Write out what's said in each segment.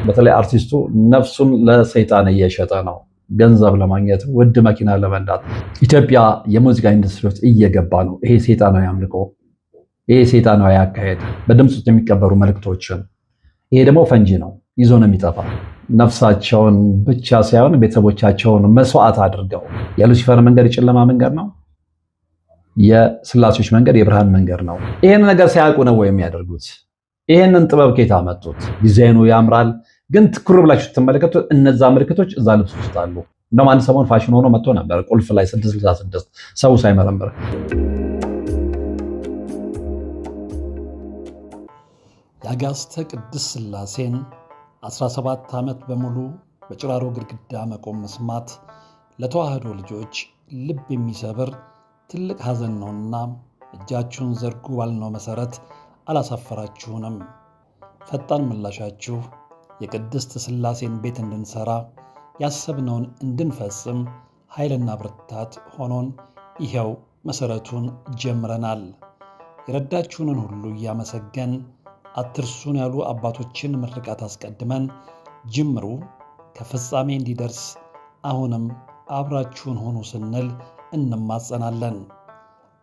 በተለይ አርቲስቱ ነፍሱን ለሰይጣን እየሸጠ ነው፣ ገንዘብ ለማግኘት ውድ መኪና ለመንዳት። ኢትዮጵያ የሙዚቃ ኢንዱስትሪ ውስጥ እየገባ ነው። ይሄ ሰይጣናዊ አምልኮ፣ ይሄ ሰይጣናዊ አካሄድ፣ በድምፅ ውስጥ የሚቀበሩ መልእክቶችን፣ ይሄ ደግሞ ፈንጂ ነው፣ ይዞ ነው የሚጠፋ። ነፍሳቸውን ብቻ ሳይሆን ቤተሰቦቻቸውን መስዋዕት አድርገው የሉሲፈር መንገድ የጨለማ መንገድ ነው፣ የስላሴዎች መንገድ የብርሃን መንገድ ነው። ይሄን ነገር ሳያውቁ ነው ወይ የሚያደርጉት? ይሄንን ጥበብ ከየት አመጡት? ዲዛይኑ ያምራል፣ ግን ትኩር ብላችሁ ስትመለከቱ እነዛ ምልክቶች እዛ ልብስ ውስጥ አሉ። እንደውም አንድ ሰሞን ፋሽን ሆኖ መጥቶ ነበር፣ ቁልፍ ላይ 666 ሰው ሳይመረምር። የአጋዕዝተ ቅድስት ሥላሴን 17 ዓመት በሙሉ በጭራሮ ግድግዳ መቆም መስማት ለተዋህዶ ልጆች ልብ የሚሰብር ትልቅ ሐዘን ነውና እጃችሁን ዘርጉ ባልነው መሠረት አላሳፈራችሁንም። ፈጣን ምላሻችሁ የቅድስት ሥላሴን ቤት እንድንሠራ ያሰብነውን እንድንፈጽም ኃይልና ብርታት ሆኖን ይኸው መሠረቱን ጀምረናል። የረዳችሁንን ሁሉ እያመሰገን አትርሱን ያሉ አባቶችን ምርቃት አስቀድመን ጅምሩ ከፍጻሜ እንዲደርስ አሁንም አብራችሁን ሆኑ ስንል እንማጸናለን።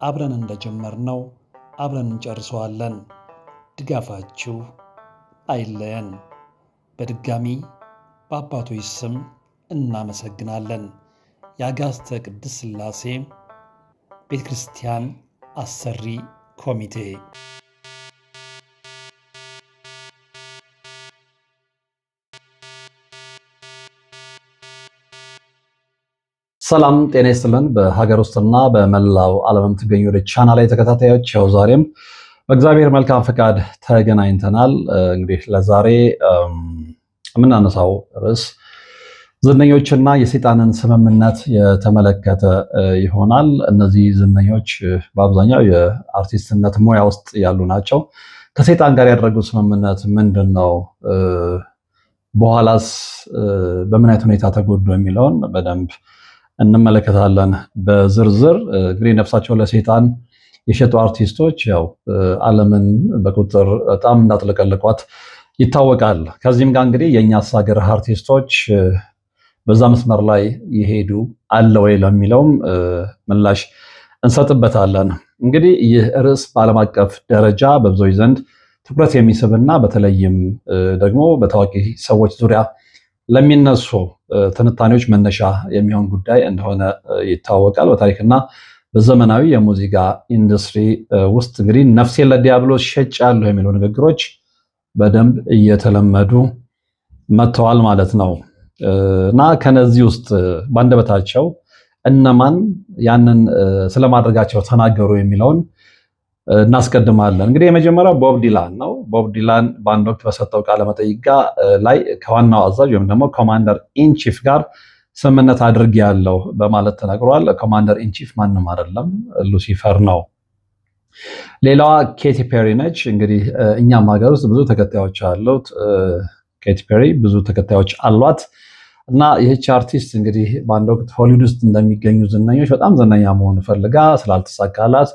አብረን እንደጀመርነው አብረን እንጨርሰዋለን። ድጋፋችሁ አይለየን። በድጋሚ በአባቶች ስም እናመሰግናለን። የአጋዕዝተ ቅድስት ሥላሴ ቤተ ክርስቲያን አሰሪ ኮሚቴ። ሰላም ጤና ይስጥልን። በሀገር ውስጥና በመላው ዓለም የምትገኙ ወደ ቻናል ላይ ተከታታዮች ያው ዛሬም በእግዚአብሔር መልካም ፈቃድ ተገናኝተናል። እንግዲህ ለዛሬ የምናነሳው ርዕስ ዝነኞችና የሰይጣንን ስምምነት የተመለከተ ይሆናል። እነዚህ ዝነኞች በአብዛኛው የአርቲስትነት ሙያ ውስጥ ያሉ ናቸው። ከሰይጣን ጋር ያደረጉት ስምምነት ምንድን ነው? በኋላስ በምን አይነት ሁኔታ ተጎዱ የሚለውን በደንብ እንመለከታለን በዝርዝር። እንግዲህ ነፍሳቸው ለሰይጣን የሸጡ አርቲስቶች ያው ዓለምን በቁጥር በጣም እንዳጥለቀለቋት ይታወቃል። ከዚህም ጋር እንግዲህ የእኛስ ሀገር አርቲስቶች በዛ መስመር ላይ ይሄዱ አለ ወይ ለሚለውም ምላሽ እንሰጥበታለን። እንግዲህ ይህ ርዕስ በዓለም አቀፍ ደረጃ በብዙዎች ዘንድ ትኩረት የሚስብና በተለይም ደግሞ በታዋቂ ሰዎች ዙሪያ ለሚነሱ ትንታኔዎች መነሻ የሚሆን ጉዳይ እንደሆነ ይታወቃል። በታሪክና በዘመናዊ የሙዚቃ ኢንዱስትሪ ውስጥ እንግዲህ ነፍሴን ለዲያብሎስ ሸጫለሁ የሚሉ ንግግሮች በደንብ እየተለመዱ መጥተዋል ማለት ነው እና ከነዚህ ውስጥ በአንደበታቸው እነማን ያንን ስለማድረጋቸው ተናገሩ የሚለውን እናስቀድማለን። እንግዲህ የመጀመሪያው ቦብ ዲላን ነው። ቦብ ዲላን በአንድ ወቅት በሰጠው ቃለ መጠይቅ ላይ ከዋናው አዛዥ ወይም ደግሞ ኮማንደር ኢንቺፍ ጋር ስምምነት አድርጌያለሁ በማለት ተናግሯል። ኮማንደር ኢንቺፍ ማንም አይደለም፣ ሉሲፈር ነው። ሌላዋ ኬቲ ፔሪ ነች። እንግዲህ እኛም ሀገር ውስጥ ብዙ ተከታዮች አሉት። ኬቲ ፔሪ ብዙ ተከታዮች አሏት እና ይህች አርቲስት እንግዲህ በአንድ ወቅት ሆሊውድ ውስጥ እንደሚገኙ ዝነኞች በጣም ዝነኛ መሆን ፈልጋ ስላልተሳካላት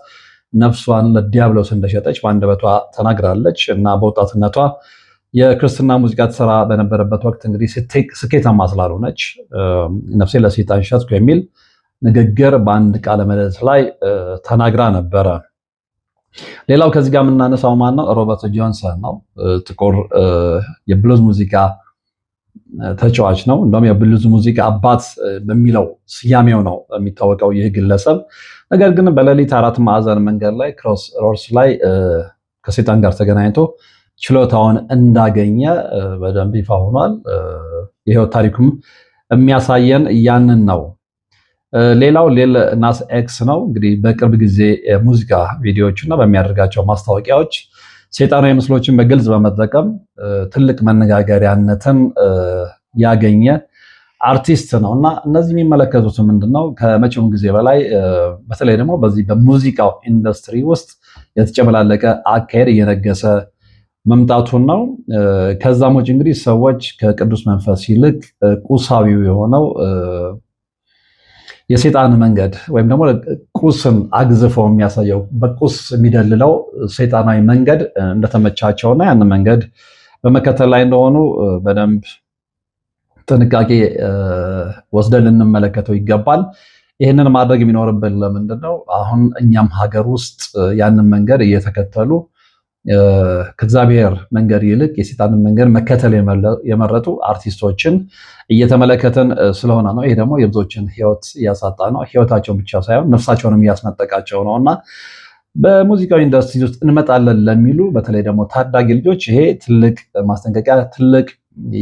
ነፍሷን ለዲያብሎስ እንደሸጠች በአንደበቷ ተናግራለች እና በወጣትነቷ የክርስትና ሙዚቃ ትሰራ በነበረበት ወቅት እንግዲህ ስኬታማ ስላልሆነች ነፍሴ ለሰይጣን ሸጥኩ የሚል ንግግር በአንድ ቃለ ምልልስ ላይ ተናግራ ነበረ። ሌላው ከዚህ ጋር የምናነሳው ማን ነው? ሮበርት ጆንሰን ነው። ጥቁር የብሉዝ ሙዚቃ ተጫዋች ነው። እንደውም የብሉዝ ሙዚቃ አባት በሚለው ስያሜው ነው የሚታወቀው ይህ ግለሰብ። ነገር ግን በሌሊት 4 ማዕዘን መንገድ ላይ ክሮስ ሮድስ ላይ ከሰይጣን ጋር ተገናኝቶ ችሎታውን እንዳገኘ በደንብ ይፋ ሆኗል። ይሄው ታሪኩም የሚያሳየን ያንን ነው። ሌላው ሊል ናስ ኤክስ ነው። እንግዲህ በቅርብ ጊዜ ሙዚቃ ቪዲዮዎች እና በሚያደርጋቸው ማስታወቂያዎች ሰይጣናዊ ምስሎችን በግልጽ በመጠቀም ትልቅ መነጋገሪያነትን ያገኘ አርቲስት ነው እና እነዚህ የሚመለከቱት ምንድነው? ከመቼውም ጊዜ በላይ በተለይ ደግሞ በዚህ በሙዚቃው ኢንዱስትሪ ውስጥ የተጨመላለቀ አካሄድ እየነገሰ መምጣቱን ነው። ከዛም ውጭ እንግዲህ ሰዎች ከቅዱስ መንፈስ ይልቅ ቁሳዊው የሆነው የሰይጣን መንገድ ወይም ደግሞ ቁስን አግዝፈው የሚያሳየው በቁስ የሚደልለው ሰይጣናዊ መንገድ እንደተመቻቸውና ያን መንገድ በመከተል ላይ እንደሆኑ በደንብ ጥንቃቄ ወስደን ልንመለከተው ይገባል። ይህንን ማድረግ የሚኖርብን ለምንድን ነው? አሁን እኛም ሀገር ውስጥ ያንን መንገድ እየተከተሉ ከእግዚአብሔር መንገድ ይልቅ የሰይጣንን መንገድ መከተል የመረጡ አርቲስቶችን እየተመለከትን ስለሆነ ነው። ይሄ ደግሞ የብዙዎችን ሕይወት እያሳጣ ነው። ሕይወታቸውን ብቻ ሳይሆን ነፍሳቸውንም እያስነጠቃቸው ነው እና በሙዚቃዊ ኢንዱስትሪ ውስጥ እንመጣለን ለሚሉ በተለይ ደግሞ ታዳጊ ልጆች ይሄ ትልቅ ማስጠንቀቂያ፣ ትልቅ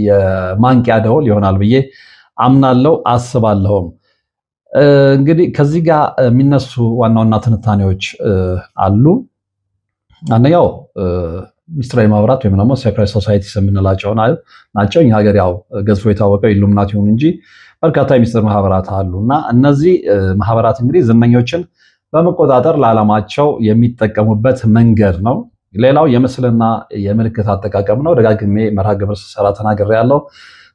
የማንቂያ ደወል ይሆናል ብዬ አምናለሁ አስባለሁም። እንግዲህ ከዚህ ጋር የሚነሱ ዋና ዋና ትንታኔዎች አሉ። አንደኛው ሚስጥራዊ ማህበራት ወይም ደግሞ ሴክሬት ሶሳይቲስ የምንላቸው ናቸው። እኛ ሀገር ያው ገዝፎ የታወቀው ኢሉሚናቲ ሆኑ እንጂ በርካታ የሚስጥር ማህበራት አሉ እና እነዚህ ማህበራት እንግዲህ ዝነኞችን በመቆጣጠር ለዓላማቸው የሚጠቀሙበት መንገድ ነው። ሌላው የምስልና የምልክት አጠቃቀም ነው። ደጋግሜ መርሃ ግብር ስሰራ ተናግሬያለሁ።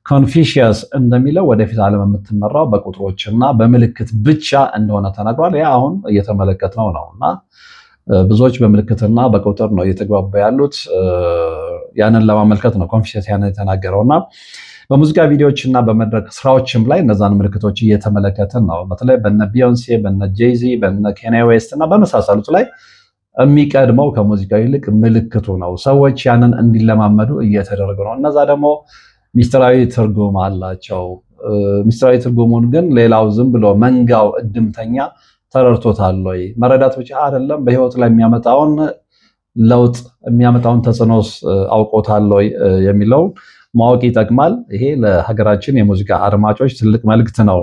ኮንፊሽየስ እንደሚለው ወደፊት ዓለም የምትመራው በቁጥሮችና በምልክት ብቻ እንደሆነ ተናግሯል። ያ አሁን እየተመለከትነው ነው እና ብዙዎች በምልክትና በቁጥር ነው እየተግባባ ያሉት። ያንን ለማመልከት ነው ኮንፊሽየስ ያንን የተናገረው እና በሙዚቃ ቪዲዮዎች እና በመድረክ ስራዎችም ላይ እነዛን ምልክቶች እየተመለከትን ነው። በተለይ በነ ቢዮንሴ፣ በነ ጄይዚ፣ በነ ኬንያ ዌስት እና በመሳሰሉት ላይ የሚቀድመው ከሙዚቃው ይልቅ ምልክቱ ነው። ሰዎች ያንን እንዲለማመዱ እየተደረገ ነው። እነዛ ደግሞ ሚስጥራዊ ትርጉም አላቸው። ሚስጥራዊ ትርጉሙን ግን ሌላው ዝም ብሎ መንጋው እድምተኛ ተረድቶታል ወይ? መረዳት ብቻ አይደለም፣ በህይወት ላይ የሚያመጣውን ለውጥ የሚያመጣውን ተጽዕኖስ አውቆታል ወይ የሚለው ማወቅ ይጠቅማል። ይሄ ለሀገራችን የሙዚቃ አድማጮች ትልቅ መልእክት ነው።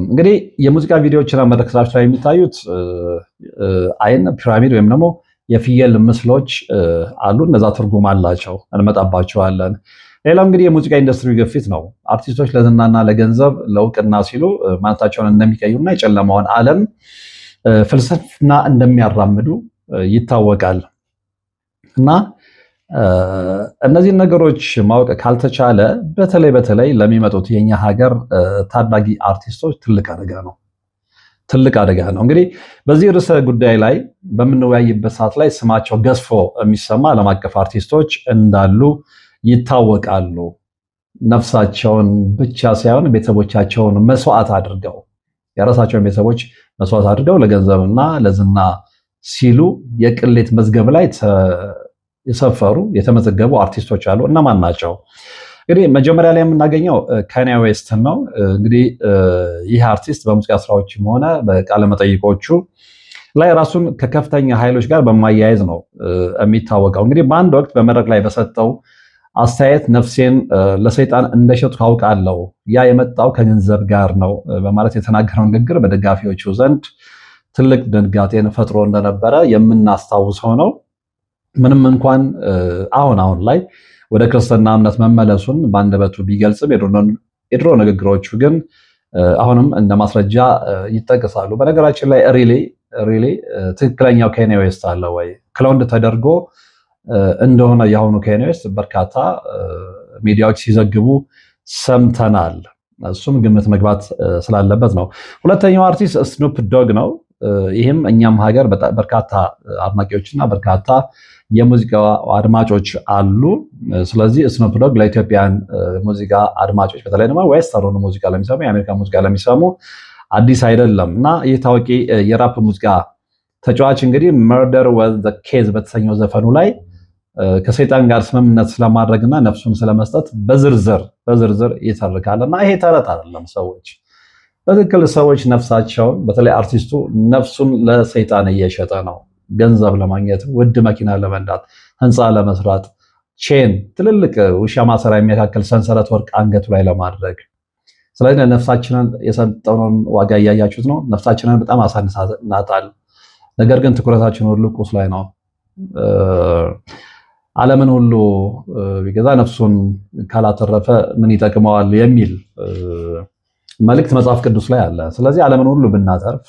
እንግዲህ የሙዚቃ ቪዲዮዎችና መድረክ ስራዎች ላይ የሚታዩት አይን ፒራሚድ ወይም ደግሞ የፍየል ምስሎች አሉ። እነዛ ትርጉም አላቸው፣ እንመጣባቸዋለን። ሌላው እንግዲህ የሙዚቃ ኢንዱስትሪ ግፊት ነው። አርቲስቶች ለዝናና ለገንዘብ ለእውቅና ሲሉ ማንነታቸውን እንደሚቀይሩና የጨለማውን ዓለም ፍልስፍና እንደሚያራምዱ ይታወቃል እና እነዚህን ነገሮች ማወቅ ካልተቻለ በተለይ ለሚመጡት የኛ ሀገር ታዳጊ አርቲስቶች ትልቅ አደጋ ነው። እንግዲህ በዚህ ርዕሰ ጉዳይ ላይ በምንወያይበት ሰዓት ላይ ስማቸው ገዝፎ የሚሰማ ዓለም አቀፍ አርቲስቶች እንዳሉ ይታወቃሉ። ነፍሳቸውን ብቻ ሳይሆን ቤተሰቦቻቸውን መስዋዕት አድርገው የራሳቸውን ቤተሰቦች መስዋዕት አድርገው ለገንዘብና ለዝና ሲሉ የቅሌት መዝገብ ላይ የሰፈሩ የተመዘገቡ አርቲስቶች አሉ። እነማን ናቸው? እንግዲህ መጀመሪያ ላይ የምናገኘው ካንያ ዌስትን ነው። እንግዲህ ይህ አርቲስት በሙዚቃ ስራዎችም ሆነ በቃለ መጠይቆቹ ላይ ራሱን ከከፍተኛ ኃይሎች ጋር በማያያዝ ነው የሚታወቀው። እንግዲህ በአንድ ወቅት በመድረክ ላይ በሰጠው አስተያየት ነፍሴን ለሰይጣን እንደሸጥኩ አውቃለሁ፣ ያ የመጣው ከገንዘብ ጋር ነው በማለት የተናገረው ንግግር በደጋፊዎቹ ዘንድ ትልቅ ድንጋጤን ፈጥሮ እንደነበረ የምናስታውሰው ነው። ምንም እንኳን አሁን ላይ ወደ ክርስትና እምነት መመለሱን በአንደበቱ ቢገልጽም የድሮ ንግግሮቹ ግን አሁንም እንደ ማስረጃ ይጠቀሳሉ። በነገራችን ላይ ሪሊ ትክክለኛው ካንያ ዌስት አለ ወይ ክሎንድ ተደርጎ እንደሆነ የአሁኑ ካንያ ዌስት በርካታ ሚዲያዎች ሲዘግቡ ሰምተናል። እሱም ግምት መግባት ስላለበት ነው። ሁለተኛው አርቲስት ስኑፕ ዶግ ነው። ይህም እኛም ሀገር በርካታ አድናቂዎችና በርካታ የሙዚቃ አድማጮች አሉ። ስለዚህ ስኑፕ ዶግ ለኢትዮጵያን ሙዚቃ አድማጮች በተለይ ደግሞ ዌስተርን ሙዚቃ ለሚሰሙ የአሜሪካ ሙዚቃ ለሚሰሙ አዲስ አይደለም እና ይህ ታዋቂ የራፕ ሙዚቃ ተጫዋች እንግዲህ መርደር ወዝ ዘ ኬዝ በተሰኘው ዘፈኑ ላይ ከሰይጣን ጋር ስምምነት ስለማድረግና ነፍሱን ስለመስጠት በዝርዝር ይተርካል እና ይሄ ተረት አይደለም። በትክክል ሰዎች ነፍሳቸውን በተለይ አርቲስቱ ነፍሱን ለሰይጣን እየሸጠ ነው። ገንዘብ ለማግኘት፣ ውድ መኪና ለመንዳት፣ ህንፃ ለመስራት፣ ቼን ትልልቅ ውሻ ማሰሪያ የሚያካክል ሰንሰለት ወርቅ አንገቱ ላይ ለማድረግ። ስለዚህ ነፍሳችንን የሰጠነውን ዋጋ እያያችሁት ነው። ነፍሳችንን በጣም አሳንሳናታል። ነገር ግን ትኩረታችን ሁሉ ቁስ ላይ ነው። ዓለምን ሁሉ ቢገዛ ነፍሱን ካላተረፈ ምን ይጠቅመዋል የሚል መልእክት መጽሐፍ ቅዱስ ላይ አለ። ስለዚህ ዓለምን ሁሉ ብናተርፍ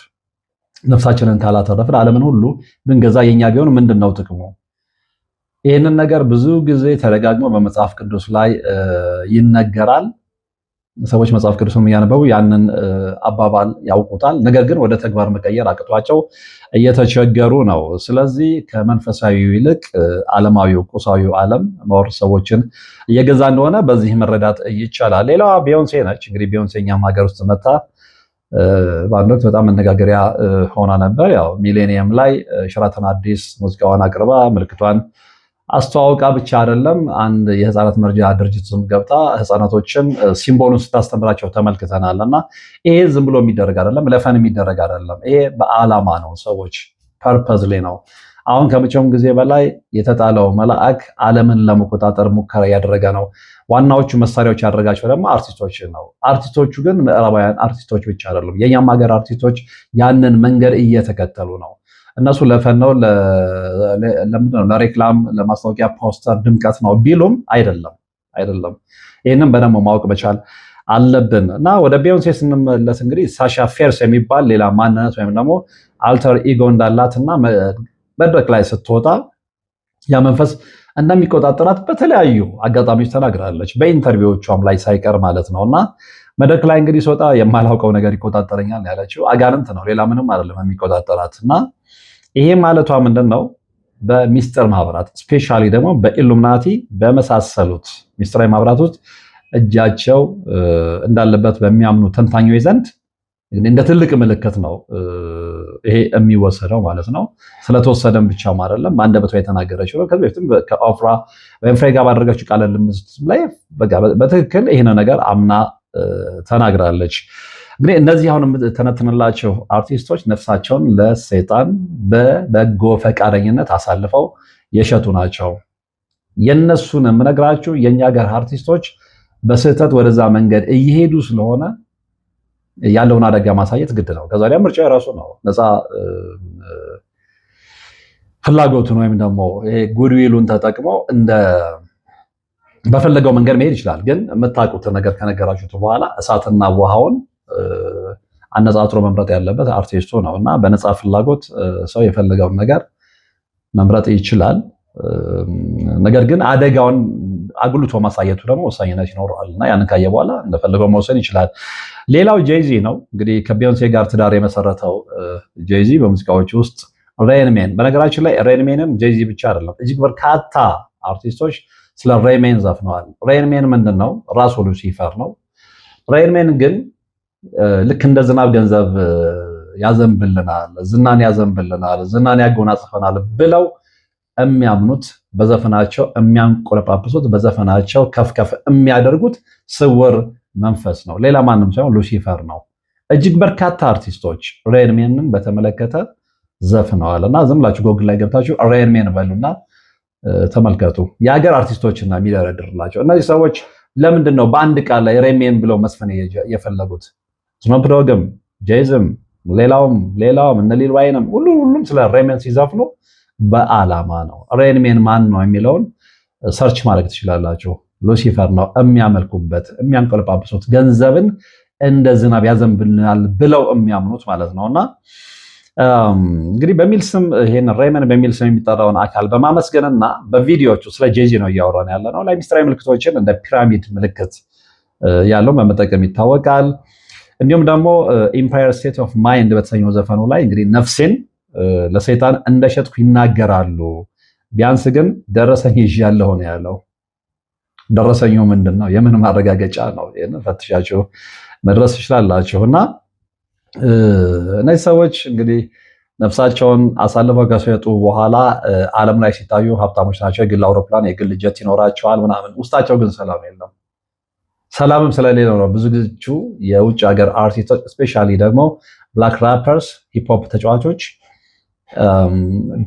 ነፍሳችንን ካላተረፍን ዓለምን ሁሉ ብንገዛ የኛ ቢሆን ምንድነው ጥቅሙ? ይህንን ነገር ብዙ ጊዜ ተደጋግሞ በመጽሐፍ ቅዱስ ላይ ይነገራል። ሰዎች መጽሐፍ ቅዱስን እያነበቡ ያንን አባባል ያውቁታል። ነገር ግን ወደ ተግባር መቀየር አቅቷቸው እየተቸገሩ ነው። ስለዚህ ከመንፈሳዊ ይልቅ ዓለማዊው ቁሳዊው ዓለም መወር ሰዎችን እየገዛ እንደሆነ በዚህ መረዳት ይቻላል። ሌላዋ ቢዮንሴ ነች። እንግዲህ ቢዮንሴ እኛም ሀገር ውስጥ መታ በአንድ ወቅት በጣም መነጋገሪያ ሆና ነበር። ያው ሚሌኒየም ላይ ሸራተን አዲስ ሙዚቃዋን አቅርባ ምልክቷን አስተዋውቃ ብቻ አይደለም አንድ የህፃናት መርጃ ድርጅት ውስጥ ገብታ ህፃናቶችን ሲምቦሉን ስታስተምራቸው ተመልክተናል። እና ይሄ ዝም ብሎ የሚደረግ አይደለም፣ ለፈን የሚደረግ አይደለም። ይሄ በዓላማ ነው። ሰዎች ፐርፐዝሊ ነው። አሁን ከመቼውም ጊዜ በላይ የተጣለው መልአክ ዓለምን ለመቆጣጠር ሙከራ እያደረገ ነው። ዋናዎቹ መሳሪያዎች ያደረጋቸው ደግሞ አርቲስቶች ነው። አርቲስቶቹ ግን ምዕራባውያን አርቲስቶች ብቻ አይደሉም። የኛም ሀገር አርቲስቶች ያንን መንገድ እየተከተሉ ነው። እነሱ ለፈን ነው፣ ለሬክላም፣ ለማስታወቂያ ፖስተር ድምቀት ነው ቢሉም አይደለም። ይህንም በደንብ ማወቅ መቻል አለብን። እና ወደ ቢዮንሴ ስንመለስ እንግዲህ ሳሻ ፌርስ የሚባል ሌላ ማንነት ወይም ደግሞ አልተር ኢጎ እንዳላትና መድረክ ላይ ስትወጣ ያ መንፈስ እንደሚቆጣጠራት በተለያዩ አጋጣሚዎች ተናግራለች። በኢንተርቪዎቿም ላይ ሳይቀር ማለት ነው። እና መድረክ ላይ እንግዲህ ስወጣ የማላውቀው ነገር ይቆጣጠረኛል ያለችው አጋንንት ነው፣ ሌላ ምንም አይደለም የሚቆጣጠራት። እና ይሄ ማለቷ ምንድን ነው? በሚስጥር ማህበራት ስፔሻሊ ደግሞ በኢሉሚናቲ በመሳሰሉት ሚስጥራዊ ማህበራት ውስጥ እጃቸው እንዳለበት በሚያምኑ ተንታኞች ዘንድ እንደ ትልቅ ምልክት ነው ይሄ የሚወሰደው ማለት ነው። ስለተወሰደም ብቻም አይደለም፣ በአንደበቷ የተናገረችው ነው። ከዚህ በፊትም ከኦፍራ ዊንፍሬይ ጋር ባደረገችው ቃለ ምልልስ ላይ በትክክል ይህን ነገር አምና ተናግራለች። እንግዲህ እነዚህ አሁን የምተነትንላቸው አርቲስቶች ነፍሳቸውን ለሰይጣን በበጎ ፈቃደኝነት አሳልፈው የሸጡ ናቸው። የነሱን የምነግራችሁ የኛ ሀገር አርቲስቶች በስህተት ወደዛ መንገድ እየሄዱ ስለሆነ ያለውን አደጋ ማሳየት ግድ ነው። ከዛ ላይ ምርጫ የራሱ ነው። ነፃ ፍላጎቱን ወይም ደግሞ ይሄ ጉድዊሉን ተጠቅሞ በፈለገው መንገድ መሄድ ይችላል። ግን የምታውቁትን ነገር ከነገራችሁት በኋላ እሳትና ውሃውን አነጻጽሮ መምረጥ ያለበት አርቲስቱ ነው። እና በነፃ ፍላጎት ሰው የፈለገውን ነገር መምረጥ ይችላል። ነገር ግን አደጋውን አጉልቶ ማሳየቱ ደግሞ ወሳኝነት ይኖረዋል። እና ያንን ካየ በኋላ እንደፈለገው መወሰን ይችላል። ሌላው ጄይዚ ነው። እንግዲህ ከቢዮንሴ ጋር ትዳር የመሰረተው ጄይዚ በሙዚቃዎች ውስጥ ሬንሜን፣ በነገራችን ላይ ሬንሜንን ጄይዚ ብቻ አይደለም እጅግ በርካታ አርቲስቶች ስለ ሬንሜን ዘፍነዋል። ሬንሜን ምንድን ነው? ራሱ ሉሲፈር ነው። ሬንሜን ግን ልክ እንደ ዝናብ ገንዘብ ያዘንብልናል፣ ዝናን ያዘንብልናል፣ ዝናን ያጎናጽፈናል ብለው የሚያምኑት በዘፈናቸው የሚያንቆለጳጵሱት በዘፈናቸው ከፍከፍ የሚያደርጉት ስውር መንፈስ ነው። ሌላ ማንም ሳይሆን ሉሲፈር ነው። እጅግ በርካታ አርቲስቶች ሬንሜንን በተመለከተ ዘፍነዋል። እና ዝም ብላችሁ ጎግል ላይ ገብታችሁ ሬንሜን በሉና ተመልከቱ። የሀገር አርቲስቶችና የሚደረድርላቸው እነዚህ ሰዎች ለምንድን ነው በአንድ ቃል ላይ ሬንሜን ብለው መስፈን የፈለጉት? ስኖፕ ዶግም፣ ጄይዝም፣ ሌላውም እነ ሊል ዋይንም ሁሉም ስለ ሬንሜን ሲዘፍኑ በዓላማ ነው። ሬንሜን ማን ነው የሚለውን ሰርች ማድረግ ትችላላችሁ። ሉሲፈር ነው የሚያመልኩበት፣ የሚያንቆለጳጵሱት ገንዘብን እንደ ዝናብ ያዘንብልናል ብለው የሚያምኑት ማለት ነው። እና እንግዲህ በሚል ስም ይሄን ሬንሜን በሚል ስም የሚጠራውን አካል በማመስገንና በቪዲዮዎቹ ስለ ጄይዚ ነው እያወራን ያለ ነው ላይ ሚስጥራዊ ምልክቶችን እንደ ፒራሚድ ምልክት ያለው በመጠቀም ይታወቃል። እንዲሁም ደግሞ ኢምፓየር ስቴት ኦፍ ማይንድ በተሰኘው ዘፈኑ ላይ እንግዲህ ነፍሴን ለሰይጣን እንደሸጥኩ ይናገራሉ፣ ቢያንስ ግን ደረሰኝ ይዣለሁ ነው ያለው። ደረሰኙ ምንድን ነው? የምን ማረጋገጫ ነው? ይሄን ፈትሻችሁ መድረስ ትችላላችሁ። እና እነዚህ ሰዎች እንግዲህ ነፍሳቸውን አሳልፈው ከሸጡ በኋላ ዓለም ላይ ሲታዩ ሀብታሞች ናቸው። የግል አውሮፕላን፣ የግል ጀት ይኖራቸዋል ምናምን። ውስጣቸው ግን ሰላም የለም። ሰላምም ስለሌለው ነው ብዙ ጊዜ የውጭ ሀገር አርቲስቶች ስፔሻሊ ደግሞ ብላክ ራፐርስ፣ ሂፕሆፕ ተጫዋቾች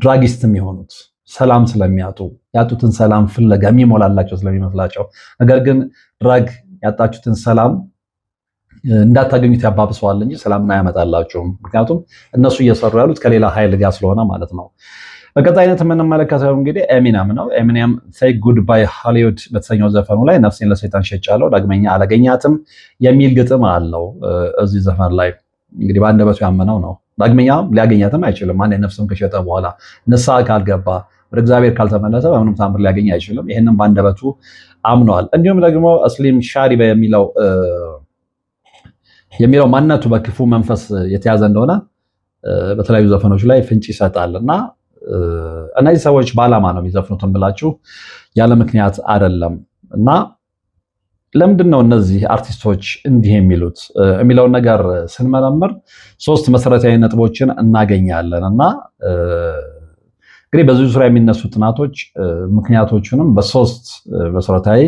ድራጊስትም የሆኑት ሰላም ስለሚያጡ ያጡትን ሰላም ፍለጋ የሚሞላላቸው ስለሚመስላቸው፣ ነገር ግን ድራግ ያጣችሁትን ሰላም እንዳታገኙት ያባብሰዋል እንጂ ሰላምን አያመጣላችሁም። ምክንያቱም እነሱ እየሰሩ ያሉት ከሌላ ኃይል ጋር ስለሆነ ማለት ነው። በቀጣይነት የምንመለከተው እንግዲህ ኤሚነም ነው። ኤሚነም ሴይ ጉድባይ ሃሊውድ በተሰኘው ዘፈኑ ላይ ነፍሴን ለሰይጣን ሸጫለሁ ዳግመኛ አላገኛትም የሚል ግጥም አለው። እዚህ ዘፈን ላይ እንግዲህ በአንደበቱ ያመነው ነው። ዳግመኛ ሊያገኛትም አይችልም። አንድ ነፍስም ከሸጠ በኋላ ንስሐ ካልገባ ወደ እግዚአብሔር ካልተመለሰ በምንም ታምር ሊያገኝ አይችልም። ይህንን በአንደበቱ አምነዋል። እንዲሁም ደግሞ ስሊም ሻዲ የሚለው ማንነቱ በክፉ መንፈስ የተያዘ እንደሆነ በተለያዩ ዘፈኖች ላይ ፍንጭ ይሰጣል እና እነዚህ ሰዎች በዓላማ ነው የሚዘፍኑትን ብላችሁ ያለ ምክንያት አይደለም። እና ለምንድን ነው እነዚህ አርቲስቶች እንዲህ የሚሉት የሚለውን ነገር ስንመረምር 3 መሰረታዊ ነጥቦችን እናገኛለን እና እንግዲህ በዚህ ዙሪያ የሚነሱ ጥናቶች ምክንያቶቹንም በ3 መሰረታዊ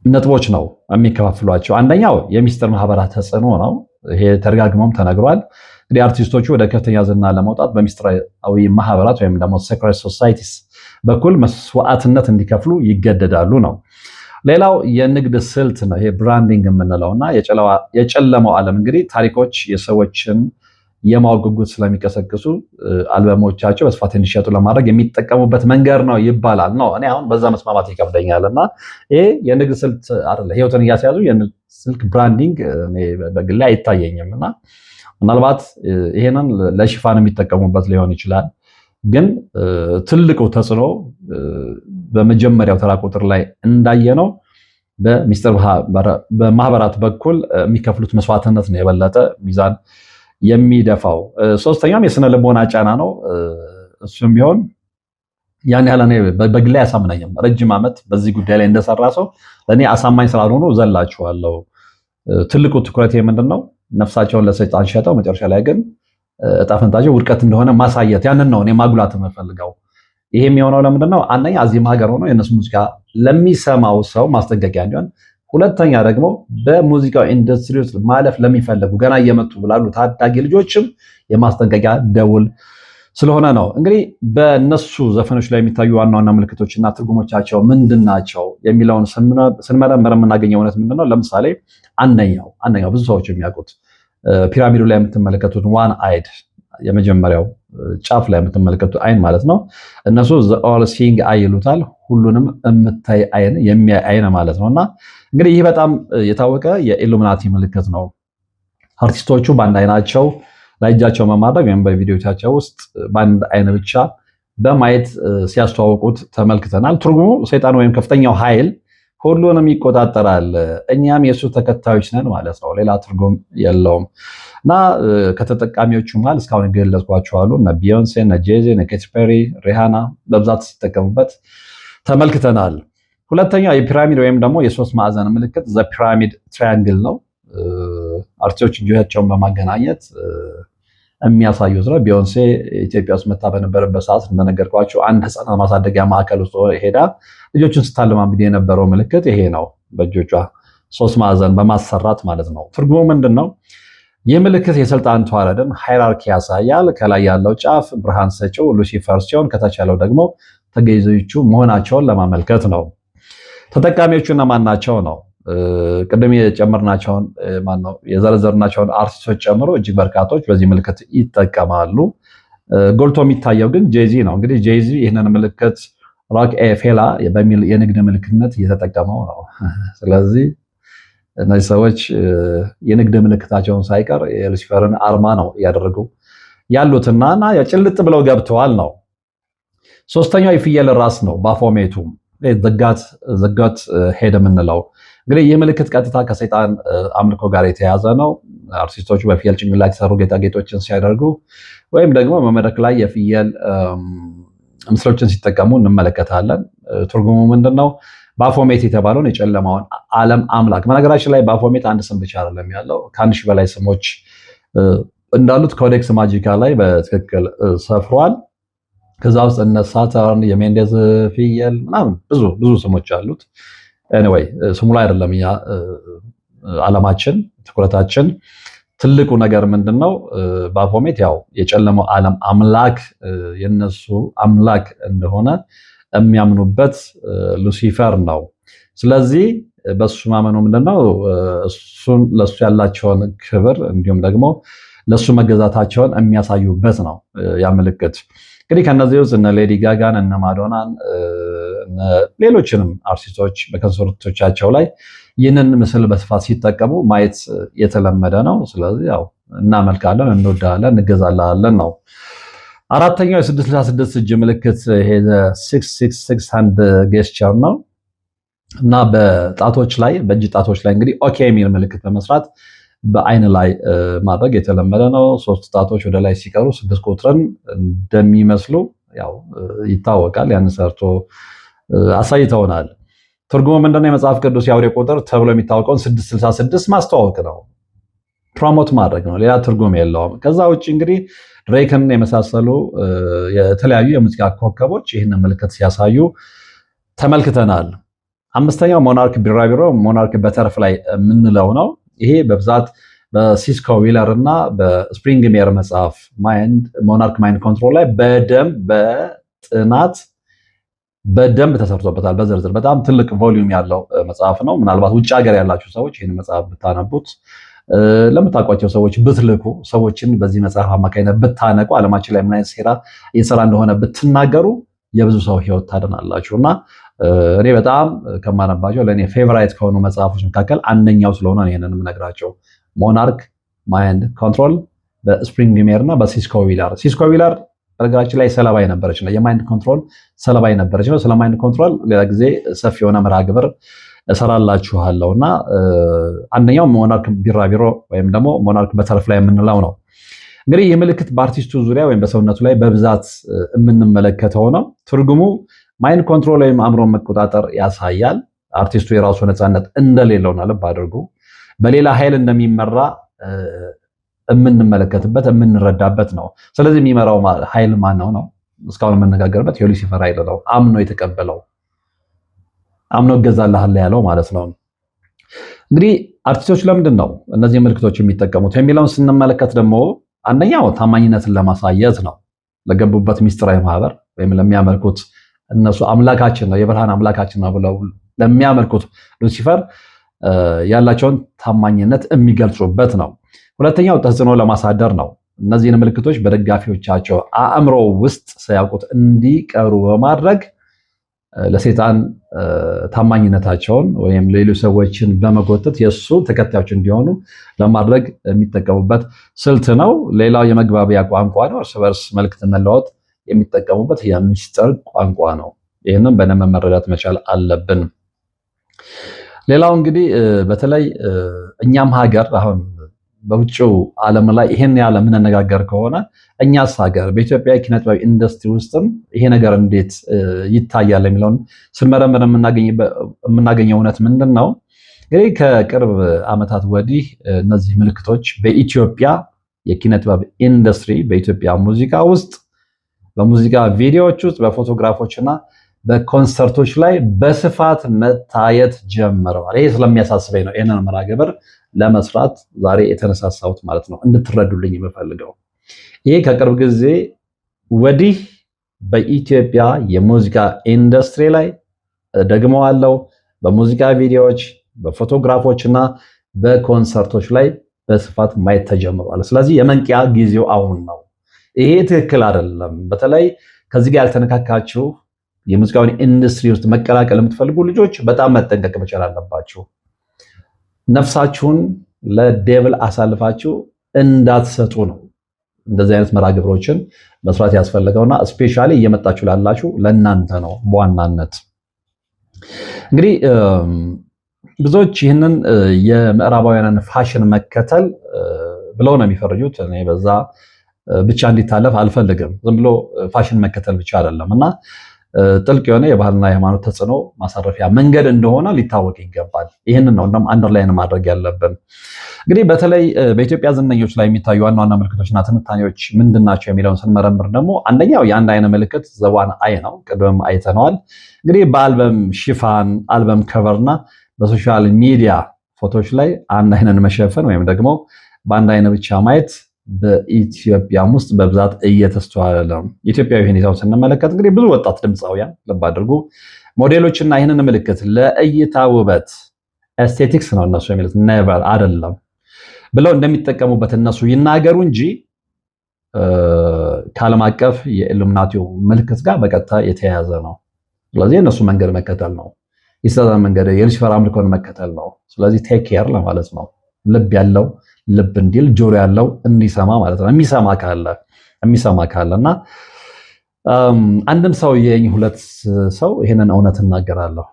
ነጥቦች ነው የሚከፋፍሏቸው። አንደኛው የሚስጥር ማህበራት ተጽዕኖ ነው። ይሄ ተደጋግሞም ተነግሯል። እንግዲህ አርቲስቶቹ ወደ ከፍተኛ ዝና ለመውጣት በሚስጥራዊ ማህበራት ወይም ደግሞ ሴክሬት ሶሳይቲስ በኩል መስዋዕትነት እንዲከፍሉ ይገደዳሉ ነው። ሌላው የንግድ ስልት ነው። ይሄ ብራንዲንግ የምንለውና የጨለመው ዓለም እንግዲህ ታሪኮች የሰዎችን የማወቅ ጉጉት ስለሚቀሰቅሱ አልበሞቻቸው በስፋት እንዲሸጡ ለማድረግ የሚጠቀሙበት መንገድ ነው ይባላል ነው። እኔ አሁን በዛ መስማማት ይከብደኛል እና ይሄ የንግድ ስልት አይደለ። ህይወትን እያስያዙ የንግድ ስልት ብራንዲንግ በግሌ አይታየኝም እና ምናልባት ይሄንን ለሽፋን የሚጠቀሙበት ሊሆን ይችላል። ግን ትልቁ ተጽዕኖ በመጀመሪያው ተራ ቁጥር ላይ እንዳየነው በሚስጥር በማህበራት በኩል የሚከፍሉት መስዋዕትነት ነው የበለጠ ሚዛን የሚደፋው። ሶስተኛውም የስነ ልቦና ጫና ነው። እሱም ቢሆን ያን ያህል እኔ በግሌ አያሳምነኝም። ረጅም ዓመት በዚህ ጉዳይ ላይ እንደሰራ ሰው ለእኔ አሳማኝ ስላልሆኑ ዘላችኋለሁ። ትልቁ ትኩረት ምንድን ነው? ነፍሳቸውን ለሰይጣን ሸጠው መጨረሻ ላይ ግን እጣ ፈንታቸው ውድቀት እንደሆነ ማሳየት፣ ያንን ነው እኔ ማጉላት የምፈልገው። ይሄ የሚሆነው ለምንድን ነው? አንደኛ እዚህም ሀገር ሆኖ የእነሱ ሙዚቃ ለሚሰማው ሰው ማስጠንቀቂያ እንዲሆን፣ ሁለተኛ ደግሞ በሙዚቃው ኢንዱስትሪ ውስጥ ማለፍ ለሚፈልጉ ገና እየመጡ ላሉ ታዳጊ ልጆችም የማስጠንቀቂያ ደውል ስለሆነ ነው። እንግዲህ በእነሱ ዘፈኖች ላይ የሚታዩ ዋና ዋና ምልክቶችና ትርጉሞቻቸው ምንድን ናቸው የሚለውን ስንመረምር የምናገኘው እውነት ምንድን ነው? ለምሳሌ አንደኛው ብዙ ሰዎች የሚያውቁት ፒራሚዱ ላይ የምትመለከቱት ዋን አይድ የመጀመሪያው ጫፍ ላይ የምትመለከቱት አይን ማለት ነው። እነሱ ኦል ሲንግ አይ ይሉታል። ሁሉንም የምታይ አይን፣ የሚያይ አይን ማለት ነው። እና እንግዲህ ይህ በጣም የታወቀ የኢሉሚናቲ ምልክት ነው። አርቲስቶቹ በአንድ አይናቸው ላይ እጃቸው መማድረግ ወይም በቪዲዮቻቸው ውስጥ በአንድ አይን ብቻ በማየት ሲያስተዋውቁት ተመልክተናል። ትርጉሙ ሰይጣን ወይም ከፍተኛው ኃይል ሁሉንም ይቆጣጠራል፣ እኛም የእሱ ተከታዮች ነን ማለት ነው። ሌላ ትርጉም የለውም። እና ከተጠቃሚዎቹ መሃል እስካሁን የገለጽኳቸው አሉ። እነ ቢዮንሴ፣ እነ ጄዚ፣ እነ ኬቲ ፔሪ፣ ሪሃና በብዛት ሲጠቀሙበት ተመልክተናል። ሁለተኛው የፒራሚድ ወይም ደግሞ የሶስት ማዕዘን ምልክት ዘ ፒራሚድ ትራያንግል ነው። አርቲስቶች እጆቻቸውን በማገናኘት የሚያሳዩት ነው። ቢዮንሴ ኢትዮጵያ ውስጥ መታ በነበረበት ሰዓት እንደነገርኳቸው አንድ ህፃናት ማሳደጊያ ማዕከል ውስጥ ሄዳ ልጆችን ስታለማምድ የነበረው ምልክት ይሄ ነው። በእጆቿ ሶስት ማዕዘን በማሰራት ማለት ነው። ትርጉሙ ምንድን ነው? ይህ ምልክት የስልጣን ተዋረድን ሃይራርኪ ያሳያል። ከላይ ያለው ጫፍ ብርሃን ሰጪው ሉሲፈር ሲሆን ከታች ያለው ደግሞ ተገዢዎቹ መሆናቸውን ለማመልከት ነው። ተጠቃሚዎቹ እነማን ናቸው ነው? ቅድም የጨመርናቸውን የዘረዘርናቸውን አርቲስቶች ጨምሮ እጅግ በርካቶች በዚህ ምልክት ይጠቀማሉ። ጎልቶ የሚታየው ግን ጄዚ ነው። እንግዲህ ጄዚ ይህንን ምልክት ሮክ ፌላ በሚል የንግድ ምልክትነት እየተጠቀመው ነው። ስለዚህ እነዚህ ሰዎች የንግድ ምልክታቸውን ሳይቀር የሉሲፈርን አርማ ነው እያደረጉ ያሉትና ጭልጥ ብለው ገብተዋል ነው። ሶስተኛው የፍየል ራስ ነው። ባፎሜቱ ዘጋት ሄድ የምንለው እንግዲህ ይህ ምልክት ቀጥታ ከሰይጣን አምልኮ ጋር የተያዘ ነው። አርቲስቶቹ በፍየል ጭንቅላት የተሰሩ ጌጣጌጦችን ሲያደርጉ ወይም ደግሞ በመድረክ ላይ የፍየል ምስሎችን ሲጠቀሙ እንመለከታለን። ትርጉሙ ምንድን ነው? ባፎሜት የተባለውን የጨለማውን ዓለም አምላክ። በነገራችን ላይ ባፎሜት አንድ ስም ብቻ አይደለም ያለው፣ ከ1000 ሺህ በላይ ስሞች እንዳሉት ኮዴክስ ማጂካ ላይ በትክክል ሰፍሯል። ከዛ ውስጥ እነ ሳተርን፣ የሜንዴዝ ፍየል ምናምን ብዙ ስሞች አሉት። ኤኒዌይ ስሙ ላይ አይደለም እኛ ዓለማችን ትኩረታችን። ትልቁ ነገር ምንድነው? ባፎሜት ያው የጨለመው ዓለም አምላክ የነሱ አምላክ እንደሆነ የሚያምኑበት ሉሲፈር ነው። ስለዚህ በሱ ማመኑ ምንድነው? እሱን ለሱ ያላቸውን ክብር እንዲሁም ደግሞ ለሱ መገዛታቸውን የሚያሳዩበት ነው ያ ምልክት። እንግዲህ ከነዚህ ውስጥ እነ ሌዲ ጋጋን፣ እነ ማዶናን፣ ሌሎችንም አርቲስቶች በኮንሰርቶቻቸው ላይ ይህንን ምስል በስፋት ሲጠቀሙ ማየት የተለመደ ነው። ስለዚህ ያው እናመልካለን፣ እንወዳለን፣ እንገዛላለን ነው። አራተኛው የ666 እጅ ምልክት ይሄ 666 ሃንድ ጌስቸር ነው እና በጣቶች ላይ በእጅ ጣቶች ላይ እንግዲህ ኦኬ የሚል ምልክት በመስራት በአይን ላይ ማድረግ የተለመደ ነው። 3 ጣቶች ወደ ላይ ሲቀሩ 6 ቁጥርን እንደሚመስሉ ያው ይታወቃል። ያን ሰርቶ አሳይተውናል። ትርጉሙ ምንድነው? የመጽሐፍ ቅዱስ የአውሬ ቁጥር ተብሎ የሚታወቀውን 666 ማስተዋወቅ ነው፣ ፕሮሞት ማድረግ ነው። ሌላ ትርጉም የለውም። ከዛ ውጭ እንግዲህ ድሬክን የመሳሰሉ የተለያዩ የሙዚቃ ኮከቦች ይህንን ምልክት ሲያሳዩ ተመልክተናል። አምስተኛው ሞናርክ ቢራቢሮ ሞናርክ በተርፍ ላይ የምንለው ነው። ይሄ በብዛት በሲስኮ ዊለር እና በስፕሪንግ ሜር መጽሐፍ ሞናርክ ማይንድ ኮንትሮል ላይ በደንብ ተሰርቶበታል በዝርዝር። በጣም ትልቅ ቮሊዩም ያለው መጽሐፍ ነው። ምናልባት ውጭ ሀገር ያላችሁ ሰዎች ይህን መጽሐፍ ብታነቡት፣ ለምታውቋቸው ሰዎች ብትልኩ፣ ሰዎችን በዚህ መጽሐፍ አማካኝነት ብታነቁ፣ ዓለማችን ላይ ምን አይነት ሴራ እየሰራ እንደሆነ ብትናገሩ የብዙ ሰው ህይወት ታድናላችሁ እና እኔ በጣም ከማነባቸው ለእኔ ፌቨራይት ከሆኑ መጽሐፎች መካከል አንደኛው ስለሆነ ይህንን የምነግራቸው ሞናርክ ማይንድ ኮንትሮል በስፕሪንግ ሜር እና በሲስኮ ዊለር። ሲስኮ ዊለር በነገራችን ላይ ሰለባ የነበረች ነው፣ የማይንድ ኮንትሮል ሰለባ የነበረች ነው። ስለ ማይንድ ኮንትሮል ሌላ ጊዜ ሰፊ የሆነ መርሃ ግብር እሰራላችኋለሁ እና አንደኛው ሞናርክ ቢራቢሮ ወይም ደግሞ ሞናርክ በተርፍ ላይ የምንለው ነው። እንግዲህ ይህ ምልክት በአርቲስቱ ዙሪያ ወይም በሰውነቱ ላይ በብዛት የምንመለከተው ነው። ትርጉሙ ማይንድ ኮንትሮል ወይም አእምሮን መቆጣጠር ያሳያል። አርቲስቱ የራሱ ነፃነት እንደሌለውና ልብ አድርጉ በሌላ ኃይል እንደሚመራ የምንመለከትበት የምንረዳበት ነው። ስለዚህ የሚመራው ኃይል ማነው ነው? እስካሁን የምነጋገርበት የሉሲፈር ኃይል ነው። አምኖ የተቀበለው አምኖ እገዛልሃል ያለው ማለት ነው። እንግዲህ አርቲስቶች ለምንድን ነው እነዚህ ምልክቶች የሚጠቀሙት የሚለውን ስንመለከት ደግሞ አንደኛው ታማኝነትን ለማሳየት ነው። ለገቡበት ሚስጥራዊ ማህበር ወይም ለሚያመልኩት እነሱ አምላካችን ነው የብርሃን አምላካችን ነው ብለው ለሚያመልኩት ሉሲፈር ያላቸውን ታማኝነት የሚገልጹበት ነው። ሁለተኛው ተጽዕኖ ለማሳደር ነው። እነዚህን ምልክቶች በደጋፊዎቻቸው አእምሮ ውስጥ ሳያውቁት እንዲቀሩ በማድረግ ለሰይጣን ታማኝነታቸውን ወይም ሌሎች ሰዎችን በመጎተት የእሱ ተከታዮች እንዲሆኑ ለማድረግ የሚጠቀሙበት ስልት ነው። ሌላው የመግባቢያ ቋንቋ ነው። እርስ በርስ መልእክት መለዋወጥ የሚጠቀሙበት የሚስጥር ቋንቋ ነው። ይህንን በደንብ መረዳት መቻል አለብን። ሌላው እንግዲህ በተለይ እኛም ሀገር አሁን በውጭው ዓለም ላይ ይሄን ያለ የምንነጋገር ከሆነ እኛስ ሀገር በኢትዮጵያ የኪነ ጥበብ ኢንዱስትሪ ውስጥም ይሄ ነገር እንዴት ይታያል የሚለውን ስንመረምር የምናገኘው እውነት ምንድን ነው? እንግዲህ ከቅርብ ዓመታት ወዲህ እነዚህ ምልክቶች በኢትዮጵያ የኪነ ጥበብ ኢንዱስትሪ በኢትዮጵያ ሙዚቃ ውስጥ በሙዚቃ ቪዲዮዎች ውስጥ በፎቶግራፎች እና በኮንሰርቶች ላይ በስፋት መታየት ጀምረዋል። ይሄ ስለሚያሳስበኝ ነው ይህንን መርሃ ግብር ለመስራት ዛሬ የተነሳሳሁት ማለት ነው። እንድትረዱልኝ የምፈልገው ይሄ ከቅርብ ጊዜ ወዲህ በኢትዮጵያ የሙዚቃ ኢንዱስትሪ ላይ ደግመዋለው በሙዚቃ ቪዲዮዎች፣ በፎቶግራፎች እና በኮንሰርቶች ላይ በስፋት ማየት ተጀምሯል። ስለዚህ የመንቂያ ጊዜው አሁን ነው። ይሄ ትክክል አይደለም። በተለይ ከዚህ ጋር ያልተነካካችሁ የሙዚቃውን ኢንዱስትሪ ውስጥ መቀላቀል የምትፈልጉ ልጆች በጣም መጠንቀቅ መቻል አለባችሁ። ነፍሳችሁን ለዴቭል አሳልፋችሁ እንዳትሰጡ ነው እንደዚህ አይነት መርሃ ግብሮችን መስራት ያስፈልገውና ስፔሻሊ እየመጣችሁ ላላችሁ ለእናንተ ነው በዋናነት። እንግዲህ ብዙዎች ይህንን የምዕራባውያንን ፋሽን መከተል ብለው ነው የሚፈርጁት። እኔ በዛ ብቻ እንዲታለፍ አልፈልግም። ዝም ብሎ ፋሽን መከተል ብቻ አይደለም እና ጥልቅ የሆነ የባህልና የሃይማኖት ተጽዕኖ ማሳረፊያ መንገድ እንደሆነ ሊታወቅ ይገባል። ይህንን ነው እንደውም አንደርላይን ማድረግ ያለብን። እንግዲህ በተለይ በኢትዮጵያ ዝነኞች ላይ የሚታዩ ዋና ዋና ምልክቶችና ትንታኔዎች ምንድን ናቸው የሚለውን ስንመረምር ደግሞ አንደኛው የአንድ አይነ ምልክት ዘዋን አይ ነው። ቅድም አይተነዋል። እንግዲህ በአልበም ሽፋን፣ አልበም ከቨርና በሶሻል ሚዲያ ፎቶዎች ላይ አንድ አይነን መሸፈን ወይም ደግሞ በአንድ አይነ ብቻ ማየት በኢትዮጵያም ውስጥ በብዛት እየተስተዋለ ነው። ኢትዮጵያዊ ሁኔታውን ስንመለከት እንግዲህ ብዙ ወጣት ድምፃውያን ልብ አድርጉ ሞዴሎችና ይህንን ምልክት ለእይታ ውበት ኤስቴቲክስ ነው እነሱ የሚሉት ኔቨር አይደለም ብለው እንደሚጠቀሙበት እነሱ ይናገሩ እንጂ ከዓለም አቀፍ የኢሉሚናቲው ምልክት ጋር በቀጥታ የተያያዘ ነው። ስለዚህ እነሱ መንገድ መከተል ነው፣ የሰይጣን መንገድ የሉሲፈር አምልኮን መከተል ነው። ስለዚህ ቴክ ኬር ለማለት ነው። ልብ ያለው ልብ እንዲል ጆሮ ያለው እንዲሰማ ማለት ነው። የሚሰማ ካለና አንድም ሰው የኝ ሁለት ሰው ይሄንን እውነት እናገራለሁ።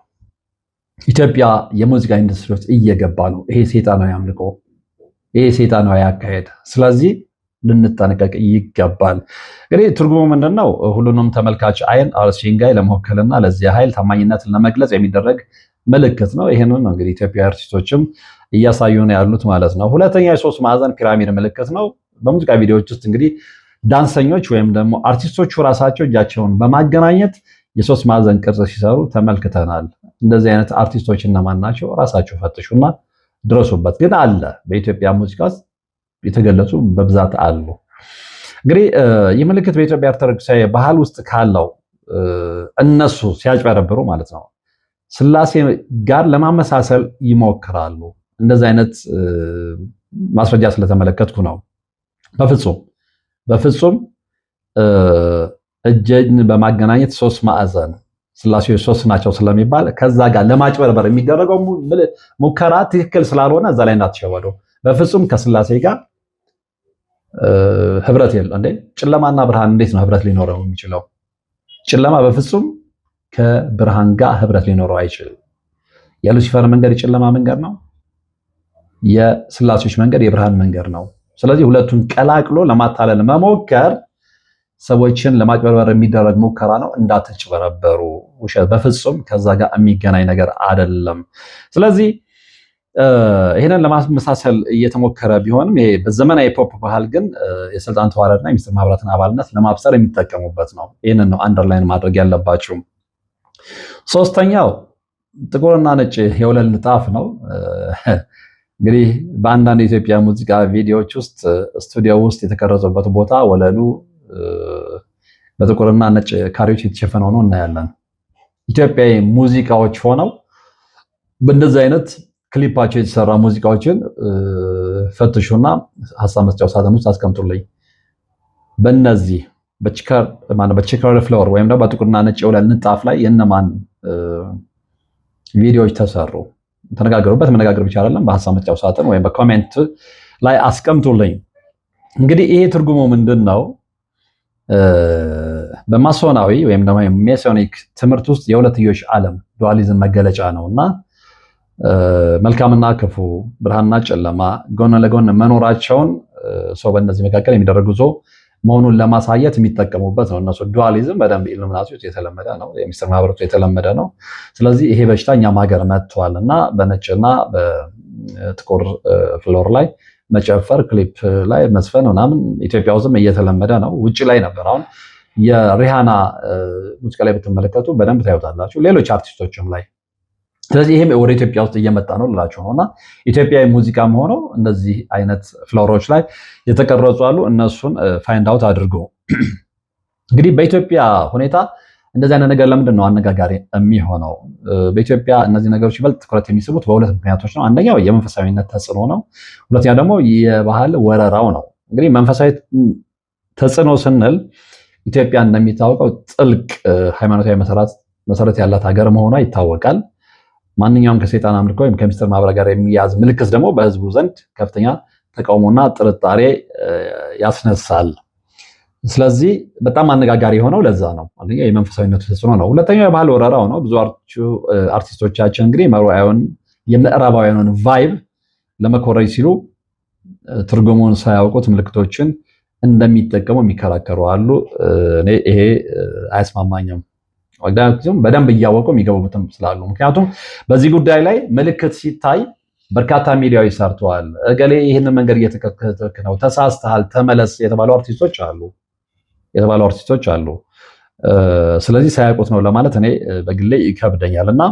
ኢትዮጵያ የሙዚቃ ኢንዱስትሪ ውስጥ እየገባ ነው። ይሄ ሰይጣናዊ አምልኮ፣ ይሄ ሰይጣናዊ አካሄድ። ስለዚህ ልንጠነቀቅ ይገባል። እንግዲህ ትርጉሙ ምንድነው? ሁሉንም ተመልካች አይን አርሲንጋይ ለመወከልና ለዚህ ኃይል ታማኝነትን ለመግለጽ የሚደረግ ምልክት ነው። ይሄንን ነው እንግዲህ ኢትዮጵያ አርቲስቶችም እያሳዩ ነው ያሉት ማለት ነው። ሁለተኛ የሶስት ማዕዘን ፒራሚድ ምልክት ነው። በሙዚቃ ቪዲዮዎች ውስጥ እንግዲህ ዳንሰኞች ወይም ደግሞ አርቲስቶቹ ራሳቸው እጃቸውን በማገናኘት የሶስት ማዕዘን ቅርጽ ሲሰሩ ተመልክተናል። እንደዚህ አይነት አርቲስቶች እነማን ናቸው? ራሳቸው ፈትሹና ድረሱበት። ግን አለ በኢትዮጵያ ሙዚቃ ውስጥ የተገለጹ በብዛት አሉ። እንግዲህ ይህ ምልክት በኢትዮጵያ ኦርቶዶክሳዊ ባህል ውስጥ ካለው እነሱ ሲያጭበረብሩ ማለት ነው ስላሴ ጋር ለማመሳሰል ይሞክራሉ። እንደዚህ አይነት ማስረጃ ስለተመለከትኩ ነው። በፍጹም እጅን በማገናኘት ሶስት ማዕዘን ስላሴዎች ሶስት ናቸው ስለሚባል ከዛ ጋር ለማጭበርበር የሚደረገው ሙከራ ትክክል ስላልሆነ እዛ ላይ እንዳትሸወዱ። በፍጹም ከስላሴ ጋር ህብረት የለም እንዴ! ጨለማና ብርሃን እንዴት ነው ህብረት ሊኖረው የሚችለው? ጨለማ በፍጹም ከብርሃን ጋር ህብረት ሊኖረው አይችልም። የሉሲፈር መንገድ የጨለማ መንገድ ነው። የስላሴዎች መንገድ የብርሃን መንገድ ነው። ስለዚህ ሁለቱን ቀላቅሎ ለማታለል መሞከር ሰዎችን ለማጭበርበር የሚደረግ ሙከራ ነው። እንዳትጭበረበሩ። ውሸት በፍጹም ከዛ ጋር የሚገናኝ ነገር አይደለም። ስለዚህ ይሄንን ለማመሳሰል እየተሞከረ ቢሆንም ይሄ በዘመናዊ ፖፕ ባህል ግን የስልጣን ተዋረድና የሚስጥር ማህበራትን አባልነት ለማብሰር የሚጠቀሙበት ነው። ይህንን ነው አንደርላይን ማድረግ ያለባችሁ። ሶስተኛው ጥቁርና ነጭ የወለል ንጣፍ ነው። እንግዲህ በአንዳንድ የኢትዮጵያ ሙዚቃ ቪዲዮዎች ውስጥ ስቱዲዮ ውስጥ የተቀረጸበት ቦታ ወለሉ በጥቁርና ነጭ ካሬዎች የተሸፈነ ሆኖ እናያለን። ኢትዮጵያዊ ሙዚቃዎች ሆነው በእንደዚህ አይነት ክሊፓቸው የተሰራ ሙዚቃዎችን ፈትሹና ሀሳብ መስጫው ሳጥን ውስጥ አስቀምጡልኝ። በእነዚህ በቼከርድ ፍሎር ወይም ደግሞ በጥቁርና ነጭ የወለል ንጣፍ ላይ የእነማን ቪዲዮዎች ተሰሩ? ተነጋገሩበት። መነጋገር ብቻ አይደለም፣ በሀሳብ መስጫው ሳጥን ወይም በኮሜንት ላይ አስቀምጡልኝ። እንግዲህ ይሄ ትርጉሙ ምንድን ነው? በማሶናዊ ወይም ደግሞ ሜሶኒክ ትምህርት ውስጥ የሁለትዮሽ ዓለም ዱዋሊዝም መገለጫ ነውና መልካምና ክፉ፣ ብርሃንና ጨለማ ጎን ለጎን መኖራቸውን ሰው በእነዚህ መካከል የሚደረግ ጉዞ መሆኑን ለማሳየት የሚጠቀሙበት ነው። እነሱ ዱዋሊዝም በደንብ ኢሉሚናቲ ውስጥ የተለመደ ነው፣ የሚስጥር ማህበረቱ የተለመደ ነው። ስለዚህ ይሄ በሽታ እኛም ሀገር መጥቷል እና በነጭና በጥቁር ፍሎር ላይ መጨፈር፣ ክሊፕ ላይ መስፈን ምናምን ኢትዮጵያ ውስጥም እየተለመደ ነው። ውጭ ላይ ነበር። አሁን የሪሃና ሙዚቃ ላይ ብትመለከቱ በደንብ ታዩታላችሁ፣ ሌሎች አርቲስቶችም ላይ። ስለዚህ ይሄም ወደ ኢትዮጵያ ውስጥ እየመጣ ነው ልላችሁ ነውና ኢትዮጵያዊ ሙዚቃም ሆኖ እንደዚህ አይነት ፍሎሮች ላይ የተቀረጹ አሉ። እነሱን ፋይንድ አውት አድርጎ እንግዲህ በኢትዮጵያ ሁኔታ እንደዚህ አይነት ነገር ለምንድን ነው አነጋጋሪ የሚሆነው? በኢትዮጵያ እነዚህ ነገሮች ይበልጥ ትኩረት የሚስቡት በሁለት ምክንያቶች ነው። አንደኛው የመንፈሳዊነት ተጽዕኖ ነው። ሁለተኛ ደግሞ የባህል ወረራው ነው። እንግዲህ መንፈሳዊ ተጽዕኖ ስንል ኢትዮጵያ እንደሚታወቀው ጥልቅ ሃይማኖታዊ መሰረት ያላት ሀገር መሆኗ ይታወቃል። ማንኛውም ከሰይጣን አምልኮ ወይም ከምስጢር ማህበረ ጋር የሚያዝ ምልክት ደግሞ በህዝቡ ዘንድ ከፍተኛ ተቃውሞና ጥርጣሬ ያስነሳል። ስለዚህ በጣም አነጋጋሪ የሆነው ለዛ ነው። አንደኛ የመንፈሳዊነቱ ተጽዕኖ ነው። ሁለተኛው የባህል ወረራው ነው። ብዙ አርቲስቶቻችን እንግዲህ የምዕራባውያኑን ቫይብ ለመኮረጅ ሲሉ ትርጉሙን ሳያውቁት ምልክቶችን እንደሚጠቀሙ የሚከራከሩ አሉ። እኔ ይሄ አያስማማኝም። ምክንያቱም በደንብ እያወቁ የሚገቡትም ስላሉ። ምክንያቱም በዚህ ጉዳይ ላይ ምልክት ሲታይ በርካታ ሚዲያዎች ሰርተዋል። እገሌ ይህንን መንገድ እየተከተልክ ነው፣ ተሳስተሃል፣ ተመለስ የተባሉ አርቲስቶች አሉ። ስለዚህ ሳያውቁት ነው ለማለት እኔ በግሌ ይከብደኛል እና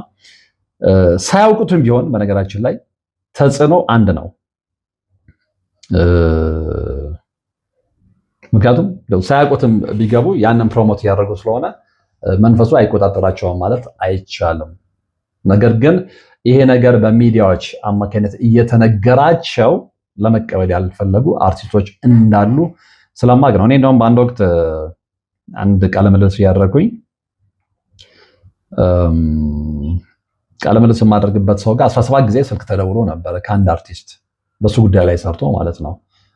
ሳያውቁትም ቢሆን በነገራችን ላይ ተጽዕኖ አንድ ነው። ምክንያቱም ሳያውቁትም ቢገቡ ያንን ፕሮሞት እያደረጉ ስለሆነ መንፈሱ አይቆጣጠራቸውም ማለት አይቻልም። ነገር ግን ይሄ ነገር በሚዲያዎች አማካኝነት እየተነገራቸው ለመቀበል ያልፈለጉ አርቲስቶች እንዳሉ ስለማቅ ነው። እኔ እንደውም በአንድ ወቅት አንድ ቃለ ምልልስ እያደረኩኝ ቃለ ምልልስ የማደርግበት ሰው ጋር 17 ጊዜ ስልክ ተደውሎ ነበረ ከአንድ አርቲስት በሱ ጉዳይ ላይ ሰርቶ ማለት ነው።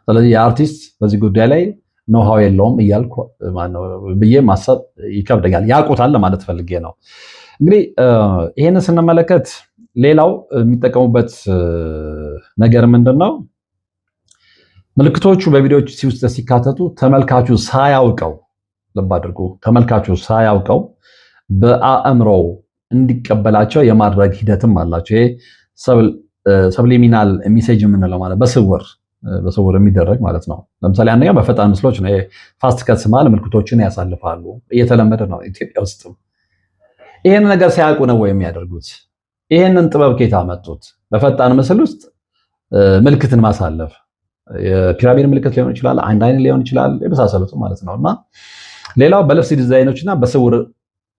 ስለዚህ የአርቲስት በዚህ ጉዳይ ላይ ኖሃው የለውም እያልኩ ብዬ ማሰብ ይከብደኛል። ያውቁታል ለማለት ፈልጌ ነው። እንግዲህ ይሄንን ስንመለከት ሌላው የሚጠቀሙበት ነገር ምንድነው? ምልክቶቹ በቪዲዮዎች ውስጥ ሲካተቱ ተመልካቹ ሳያውቀው፣ ልብ አድርጉ፣ ተመልካቹ ሳያውቀው በአእምሮው እንዲቀበላቸው የማድረግ ሂደትም አላቸው። ይሄ ሰብሊሚናል ሜሴጅ የምንለው ማለት በስውር የሚደረግ ማለት ነው። ለምሳሌ አንደኛው በፈጣን ምስሎች ነው። ፋስት ከት ስማል ምልክቶችን ያሳልፋሉ። እየተለመደ ነው ኢትዮጵያ ውስጥም። ይሄን ነገር ሳያውቁ ነው ወይ የሚያደርጉት? ይሄንን ጥበብ ከየት አመጡት? በፈጣን ምስል ውስጥ ምልክትን ማሳለፍ የፒራሚድ ምልክት ሊሆን ይችላል፣ አንድ አይን ሊሆን ይችላል፣ የመሳሰሉት ማለት ነው። እና ሌላው በልብስ ዲዛይኖች እና በስውር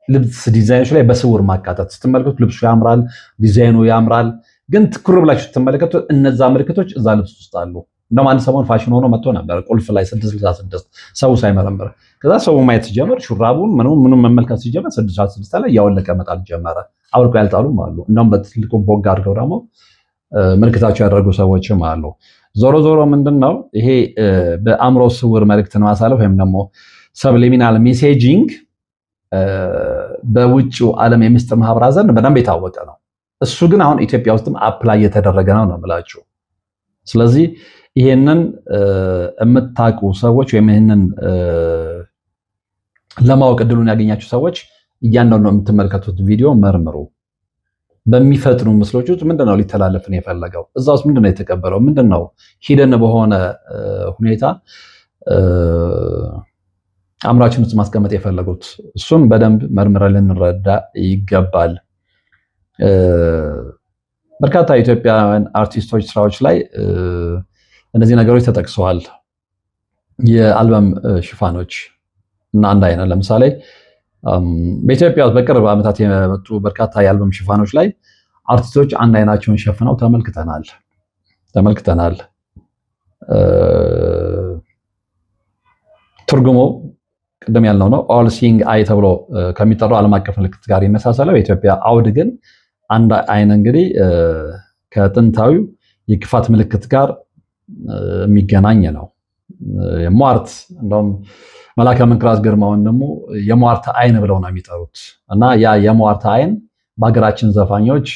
ልብስ ዲዛይኖች ላይ በስውር ማካተት። ስትመለከቱ ልብሱ ያምራል፣ ዲዛይኑ ያምራል፣ ግን ትኩር ብላችሁ ስትመለከቱ እነዛ ምልክቶች እዛ ልብስ ውስጥ አሉ። እንደውም አንድ ሰሞን ፋሽን ሆኖ መጥቶ ነበር፣ ቁልፍ ላይ 666 ሰው ሳይመረምር። ከዛ ሰው ማየት ሲጀምር ሹራቡን ምኑን መመልከት ሲጀምር 666 ላይ እያወለቀ መጣል ጀመረ። አውልቆ ያልጣሉም አሉ። እንደውም በትልቁ ቦግ አድርገው ደግሞ ምልክታቸው ያደረጉ ሰዎችም አሉ። ዞሮ ዞሮ ምንድነው ይሄ በአእምሮ ስውር መልእክትን ማሳለፍ ወይም ደግሞ ሰብሊሚናል ሜሴጂንግ በውጭው ዓለም የምስጢር ማህበራት ዘንድ በደንብ የታወቀ ነው። እሱ ግን አሁን ኢትዮጵያ ውስጥም አፕላይ እየተደረገ ነው የምላችሁ። ስለዚህ ይሄንን የምታውቁ ሰዎች ወይም ይሄንን ለማወቅ እድሉን ያገኛችሁ ሰዎች እያንዳንዱ የምትመለከቱት ቪዲዮ መርምሩ። በሚፈጥኑ ምስሎች ውስጥ ምንድነው ሊተላለፍን የፈለገው? እዛ ውስጥ ምንድነው የተቀበለው? ምንድነው ሂደን በሆነ ሁኔታ አእምሯችን ውስጥ ማስቀመጥ የፈለጉት? እሱን በደንብ መርምረን ልንረዳ ይገባል። በርካታ የኢትዮጵያውያን አርቲስቶች ስራዎች ላይ እነዚህ ነገሮች ተጠቅሰዋል። የአልበም ሽፋኖች እና አንድ አይነት ለምሳሌ በኢትዮጵያ ውስጥ በቅርብ ዓመታት የመጡ በርካታ የአልበም ሽፋኖች ላይ አርቲስቶች አንድ አይናቸውን ሸፍነው ተመልክተናል። ትርጉሙ ቅድም ያልነው ነው። ኦል ሲንግ አይ ተብሎ ከሚጠራው ዓለም አቀፍ ምልክት ጋር ይመሳሰለው። የኢትዮጵያ አውድ ግን አንድ አይን እንግዲህ ከጥንታዊው የክፋት ምልክት ጋር የሚገናኝ ነው። ሟርት እንደውም መላከ መንክራት ግርማውን ደግሞ የሟርት አይን ብለው ነው የሚጠሩት። እና ያ የሟርት አይን በሀገራችን ዘፋኞች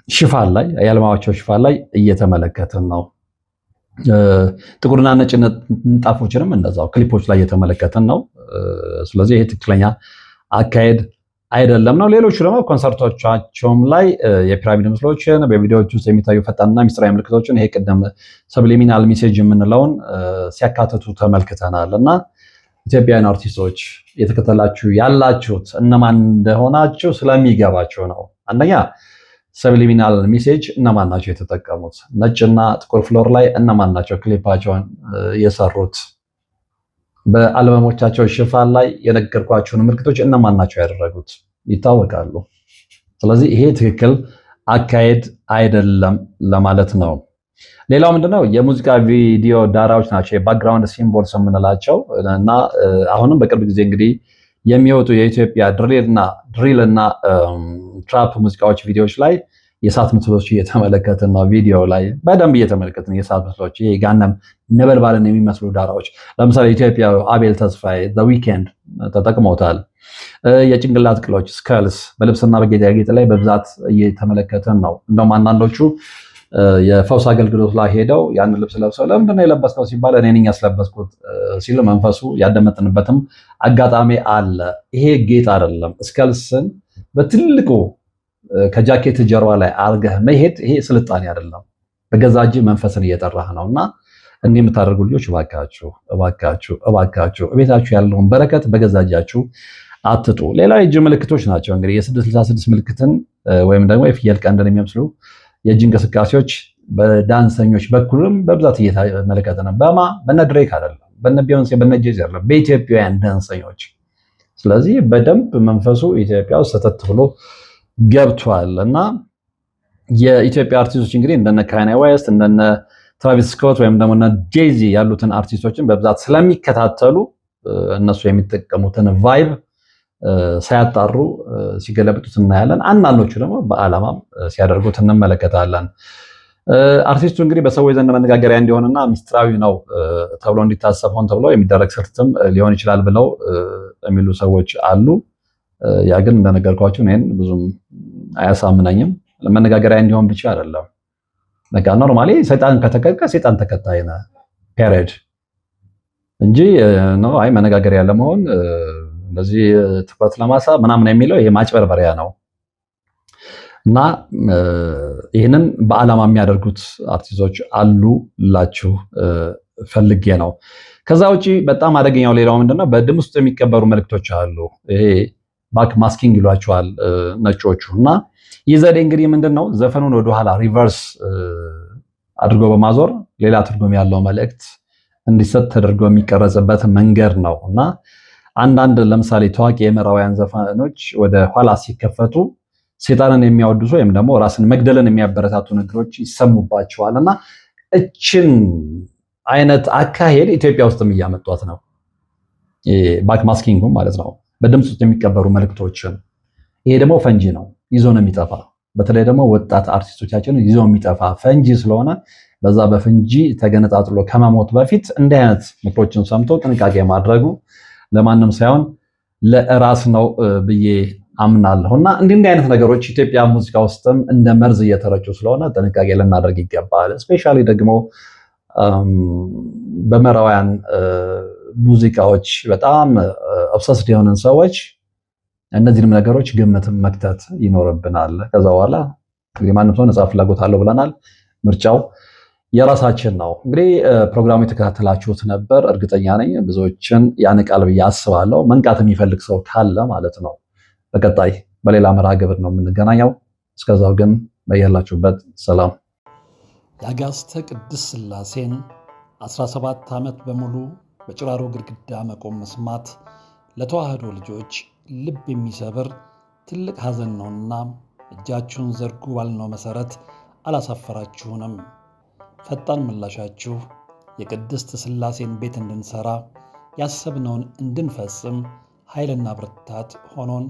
ሽፋን ላይ የአልበማቸው ሽፋን ላይ እየተመለከትን ነው። ጥቁርና ነጭ ንጣፎችንም እንደዛው ክሊፖች ላይ እየተመለከትን ነው። ስለዚህ ይሄ ትክክለኛ አካሄድ አይደለም ነው። ሌሎቹ ደግሞ ኮንሰርቶቻቸውም ላይ የፒራሚድ ምስሎችን በቪዲዮዎች ውስጥ የሚታዩ ፈጣንና ሚስጥራዊ ምልክቶችን ይሄ ቅድም ሰብሊሚናል ሜሴጅ የምንለውን ሲያካትቱ ተመልክተናል። እና ኢትዮጵያውያን አርቲስቶች የተከተላችሁ ያላችሁት እነማን እንደሆናችሁ ስለሚገባችሁ ነው። አንደኛ ሰብሊሚናል ሜሴጅ እነማን ናቸው የተጠቀሙት? ነጭና ጥቁር ፍሎር ላይ እነማን ናቸው ክሊፓቸውን የሰሩት? በአልበሞቻቸው ሽፋን ላይ የነገርኳቸውን ምልክቶች እነማን ናቸው ያደረጉት? ይታወቃሉ። ስለዚህ ይሄ ትክክል አካሄድ አይደለም ለማለት ነው። ሌላው ምንድነው የሙዚቃ ቪዲዮ ዳራዎች ናቸው፣ የባክግራውንድ ሲምቦልስ የምንላቸው እና አሁንም በቅርብ ጊዜ እንግዲህ የሚወጡ የኢትዮጵያ ድሪል እና ትራፕ ሙዚቃዎች ቪዲዮዎች ላይ የእሳት ምስሎች እየተመለከትን ነው። ቪዲዮ ላይ በደንብ እየተመለከትን የእሳት ምስሎች፣ ይሄ ጋነም ነበልባልን የሚመስሉ ዳራዎች ለምሳሌ ኢትዮጵያ አቤል ተስፋዬ ዘ ዊኬንድ ተጠቅመውታል። የጭንቅላት ቅሎች ስከልስ በልብስና በጌጣጌጥ ላይ በብዛት እየተመለከትን ነው። እንደውም አንዳንዶቹ የፈውስ አገልግሎት ላይ ሄደው ያንን ልብስ ለብሰው ለምንድነው የለበስከው ሲባል እኔ ነኝ ያስለበስኩት ሲል መንፈሱ ያደመጥንበትም አጋጣሚ አለ። ይሄ ጌጥ አይደለም። ስከልስን በትልቁ ከጃኬት ጀርባ ላይ አርገህ መሄድ ይሄ ስልጣኔ አይደለም። በገዛ እጅ መንፈስን እየጠራህ ነውና እንዲህ የምታደርጉ ልጆች እባካችሁ እቤታችሁ ያለውን በረከት በገዛ እጃችሁ አትጡ። ሌላ የእጅ ምልክቶች ናቸው እንግዲህ የ666 ምልክትን ወይም ደግሞ የፍየል ቀንድን የሚመስሉ የእጅ እንቅስቃሴዎች በዳንሰኞች በኩልም በብዛት እየተመለከተ ነው። በነ ድሬክ አይደለም፣ በነ ቢዮንሴ፣ በነ ጄዚ አይደለም፣ በኢትዮጵያውያን ዳንሰኞች። ስለዚህ በደንብ መንፈሱ ኢትዮጵያ ውስጥ ሰተት ብሎ ገብቷል እና የኢትዮጵያ አርቲስቶች እንግዲህ እንደነ ካይና ዌስት እንደነ ትራቪስ ስኮት ወይም ደግሞ እነ ጄዚ ያሉትን አርቲስቶችን በብዛት ስለሚከታተሉ እነሱ የሚጠቀሙትን ቫይብ ሳያጣሩ ሲገለብጡት እናያለን። አንዳንዶቹ ደግሞ በዓላማም ሲያደርጉት እንመለከታለን። አርቲስቱ እንግዲህ በሰዎች ዘንድ መነጋገሪያ እንዲሆንና ሚስጥራዊ ነው ተብሎ እንዲታሰብ ሆን ተብሎ የሚደረግ ስርትም ሊሆን ይችላል ብለው የሚሉ ሰዎች አሉ። ያ ግን እንደነገርኳችሁ እኔን ብዙም አያሳምነኝም። ለመነጋገሪያ እንዲሆን ብቻ አይደለም። በቃ ኖርማሊ ሰይጣን ከተከከ ሰይጣን ተከታይ ነህ ፔሬድ እንጂ ነው አይ መነጋገሪያ ለመሆን እንደዚህ ትኩረት ለማሳብ ምናምን የሚለው ይሄ ማጭበርበሪያ ነው። እና ይህንን በዓላማ የሚያደርጉት አርቲስቶች አሉ ላችሁ ፈልጌ ነው። ከዛ ውጪ በጣም አደገኛው ሌላው ምንድነው በድምፅ ውስጥ የሚቀበሩ መልእክቶች አሉ። ይሄ ባክ ማስኪንግ ይሏቸዋል ነጮቹ። እና ይህ ዘዴ እንግዲህ ምንድነው ዘፈኑን ወደኋላ ሪቨርስ አድርጎ በማዞር ሌላ ትርጉም ያለው መልእክት እንዲሰጥ ተደርጎ የሚቀረጽበት መንገድ ነው። እና አንዳንድ ለምሳሌ ታዋቂ የምዕራባውያን ዘፈኖች ወደ ኋላ ሲከፈቱ ሰይጣንን የሚያወድሱ ወይም ደግሞ ራስን መግደልን የሚያበረታቱ ነገሮች ይሰሙባቸዋል። እና እችን አይነት አካሄድ ኢትዮጵያ ውስጥም እያመጧት ነው። ባክ ማስኪንግ ማለት ነው፣ በድምፅ ውስጥ የሚቀበሩ መልእክቶችን። ይሄ ደግሞ ፈንጂ ነው፣ ይዞ ነው የሚጠፋ። በተለይ ደግሞ ወጣት አርቲስቶቻችን ይዞ የሚጠፋ ፈንጂ ስለሆነ በዛ በፈንጂ ተገነጣጥሎ ከመሞት በፊት እንዲህ አይነት ምክሮችን ሰምቶ ጥንቃቄ ማድረጉ ለማንም ሳይሆን ለራስ ነው ብዬ አምናለሁ። እና እንዲህ አይነት ነገሮች ኢትዮጵያ ሙዚቃ ውስጥም እንደ መርዝ እየተረጩ ስለሆነ ጥንቃቄ ልናደርግ ይገባል። እስፔሻሊ ደግሞ በምዕራባውያን ሙዚቃዎች በጣም ኦብሰስድ የሆንን ሰዎች እነዚህንም ነገሮች ግምትም መክተት ይኖርብናል። ከዛ በኋላ እንግዲህ ማንም ሰው ነፃ ፍላጎት አለው ብለናል። ምርጫው የራሳችን ነው። እንግዲህ ፕሮግራሙ የተከታተላችሁት ነበር። እርግጠኛ ነኝ ብዙዎችን ያነቃል ብዬ አስባለሁ። መንቃት የሚፈልግ ሰው ካለ ማለት ነው። በቀጣይ በሌላ መርሃ ግብር ነው የምንገናኘው። እስከዛው ግን በያላችሁበት ሰላም። የአጋስተ ቅድስት ሥላሴን 17 ዓመት በሙሉ በጭራሮ ግድግዳ መቆም መስማት ለተዋህዶ ልጆች ልብ የሚሰብር ትልቅ ሐዘን ነውና እጃችሁን ዘርጉ ባልነው መሰረት አላሳፈራችሁንም። ፈጣን ምላሻችሁ የቅድስት ሥላሴን ቤት እንድንሰራ ያሰብነውን እንድንፈጽም ኃይልና ብርታት ሆኖን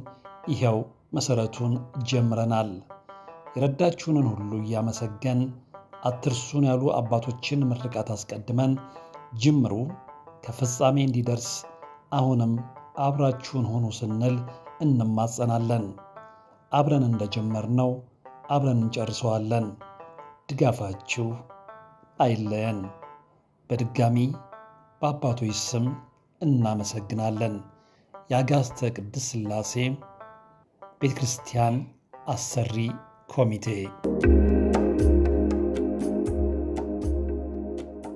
ይኸው መሰረቱን ጀምረናል። የረዳችሁንን ሁሉ እያመሰገን አትርሱን ያሉ አባቶችን ምርቃት አስቀድመን ጅምሩ ከፍጻሜ እንዲደርስ አሁንም አብራችሁን ሆኑ ስንል እንማጸናለን። አብረን እንደጀመርነው አብረን እንጨርሰዋለን። ድጋፋችሁ አይለየን። በድጋሚ በአባቶች ስም እናመሰግናለን። የአጋስተ ቅድስት ሥላሴ ቤተ ክርስቲያን አሰሪ ኮሚቴ